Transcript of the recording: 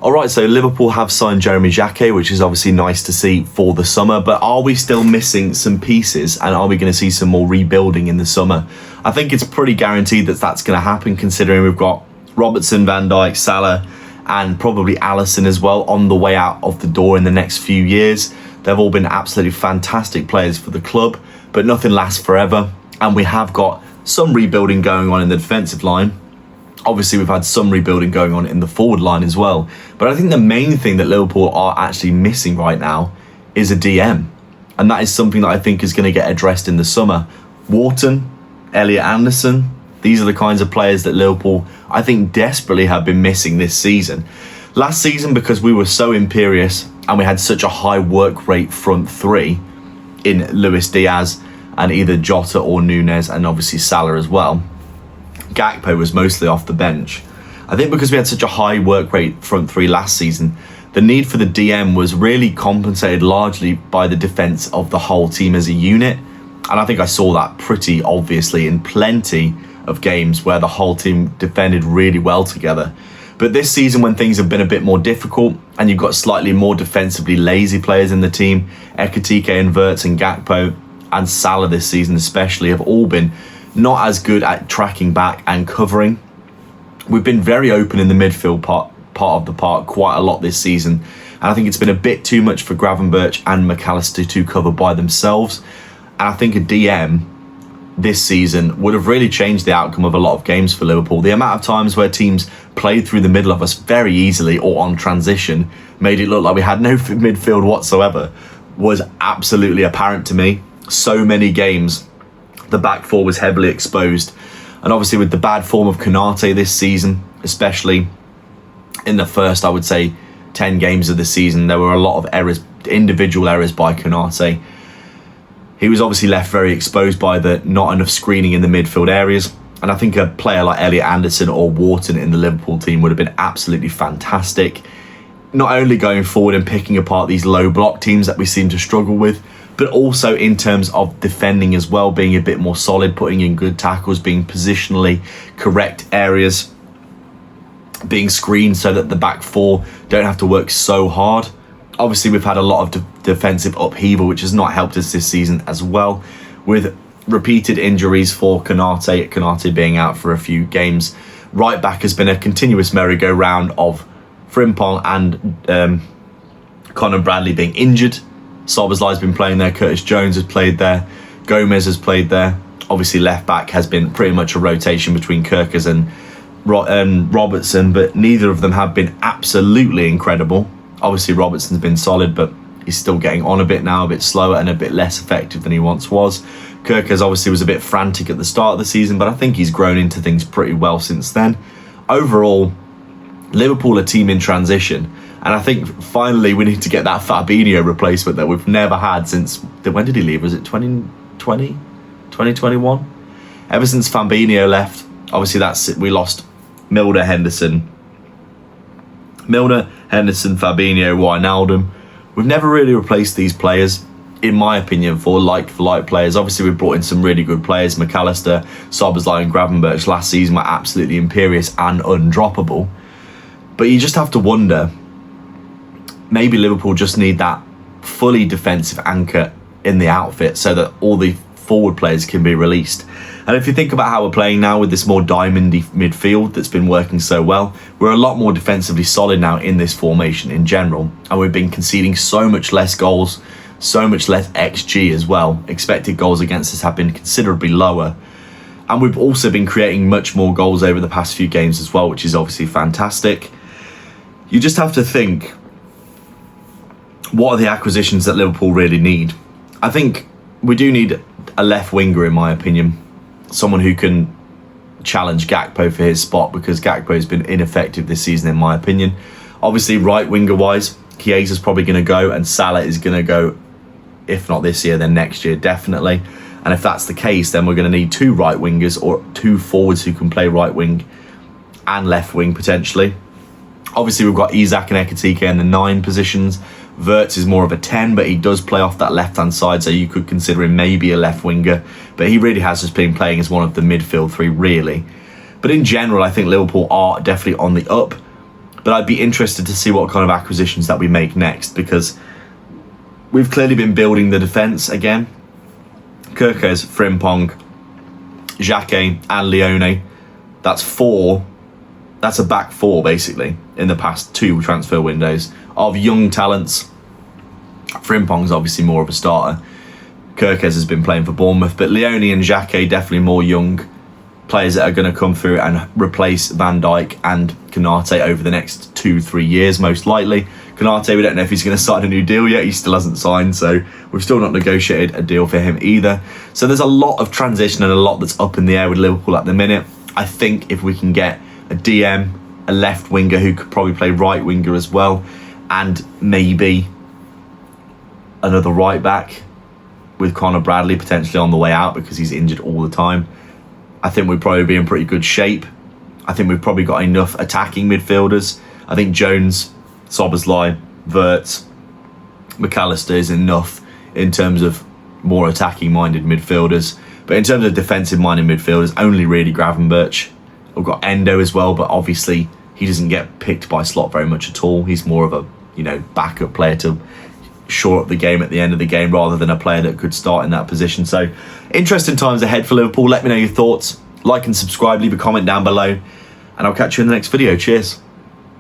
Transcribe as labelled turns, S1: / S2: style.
S1: Alright, so Liverpool have signed Jeremy Jacquet, which is obviously nice to see for the summer, but are we still missing some pieces and are we going to see some more rebuilding in the summer? I think it's pretty guaranteed that that's going to happen, considering we've got Robertson, Van Dijk, Salah and probably Alisson as well on the way out of the door in the next few years. They've all been absolutely fantastic players for the club, but nothing lasts forever, and we have got some rebuilding going on in the defensive line. Obviously, we've had some rebuilding going on in the forward line as well. But I think the main thing that Liverpool are actually missing right now is a DM. And that is something that I think is going to get addressed in the summer. Wharton, Elliot Anderson, these are the kinds of players that Liverpool, I think, desperately have been missing this season. Last season, because we were so imperious and we had such a high work rate front three in Luis Diaz and either Jota or Nunez, and obviously Salah as well, Gakpo was mostly off the bench. I think because we had such a high work rate front three last season, the need for the DM was really compensated largely by the defence of the whole team as a unit. And I think I saw that pretty obviously in plenty of games where the whole team defended really well together. But this season, when things have been a bit more difficult and you've got slightly more defensively lazy players in the team, Ekitike and Wirtz and Gakpo and Salah this season especially have all been not as good at tracking back and covering. We've been very open in the midfield part of the park quite a lot this season, and I think it's been a bit too much for Gravenberch and McAllister to cover by themselves. And I think a DM this season would have really changed the outcome of a lot of games for Liverpool. The amount of times where teams played through the middle of us very easily or on transition made it look like we had no midfield whatsoever was absolutely apparent to me. So many games the back four was heavily exposed, and obviously with the bad form of Konate this season, especially in the first, I would say, 10 games of the season, there were a lot of errors, individual errors by Konate. He was obviously left very exposed by the not enough screening in the midfield areas, and I think a player like Elliot Anderson or Wharton in the Liverpool team would have been absolutely fantastic, not only going forward and picking apart these low block teams that we seem to struggle with, but also in terms of defending as well, being a bit more solid, putting in good tackles, being positionally correct areas, being screened so that the back four don't have to work so hard. Obviously, we've had a lot of defensive upheaval, which has not helped us this season as well, with repeated injuries for Konate being out for a few games. Right back has been a continuous merry-go-round of Frimpong and Conor Bradley being injured. Szoboszlai's been playing there, Curtis Jones has played there, Gomez has played there. Obviously left back has been pretty much a rotation between Kirkers and Robertson, but neither of them have been absolutely incredible. Obviously Robertson's been solid, but he's still getting on a bit now, a bit slower and a bit less effective than he once was. Kirkers obviously was a bit frantic at the start of the season, but I think he's grown into things pretty well since then. Overall, Liverpool are a team in transition. And I think finally we need to get that Fabinho replacement that we've never had since, when did he leave? Was it 2020? 2021? Ever since Fabinho left, obviously that's it. We lost Milner, Henderson, Fabinho, Wijnaldum. We've never really replaced these players, in my opinion, for like players. Obviously we've brought in some really good players. McAllister, Szoboszlai and Gravenberch last season were absolutely imperious and undroppable. But you just have to wonder, maybe Liverpool just need that fully defensive anchor in the outfit so that all the forward players can be released. And if you think about how we're playing now with this more diamondy midfield that's been working so well, we're a lot more defensively solid now in this formation in general. And we've been conceding so much less goals, so much less XG as well. Expected goals against us have been considerably lower. And we've also been creating much more goals over the past few games as well, which is obviously fantastic. You just have to think, what are the acquisitions that Liverpool really need? I think we do need a left winger, in my opinion. Someone who can challenge Gakpo for his spot, because Gakpo has been ineffective this season, in my opinion. Obviously, right winger wise, Chiesa's probably going to go and Salah is going to go, if not this year, then next year, definitely. And if that's the case, then we're going to need two right wingers or two forwards who can play right wing and left wing potentially. Obviously, we've got Isak and Ekitike in the 9 positions. Wirtz is more of a 10, but he does play off that left-hand side, so you could consider him maybe a left winger. But he really has just been playing as one of the midfield 3, really. But in general, I think Liverpool are definitely on the up. But I'd be interested to see what kind of acquisitions that we make next, because we've clearly been building the defence again. Kirkes, Frimpong, Xhaka and Leone. That's four. That's a back four, basically, in the past 2 transfer windows of young talents. Frimpong's obviously more of a starter. Kirkes has been playing for Bournemouth, but Leone and Xhaka definitely more young players that are going to come through and replace Van Dijk and Konate over the next 2-3 years, most likely. Konate, we don't know if he's going to sign a new deal yet. He still hasn't signed, so we've still not negotiated a deal for him either. So there's a lot of transition and a lot that's up in the air with Liverpool at the minute. I think if we can get a DM, a left winger who could probably play right winger as well, and maybe another right back with Conor Bradley potentially on the way out because he's injured all the time, I think we'd probably be in pretty good shape. I think we've probably got enough attacking midfielders. I think Jones, Szoboszlai, Wirtz, McAllister is enough in terms of more attacking minded midfielders. But in terms of defensive minded midfielders, only really Gravenberch. We've got Endo as well, but obviously he doesn't get picked by slot very much at all. He's more of a, backup player to shore up the game at the end of the game rather than a player that could start in that position. So interesting times ahead for Liverpool. Let me know your thoughts. Like and subscribe, leave a comment down below, and I'll catch you in the next video. Cheers.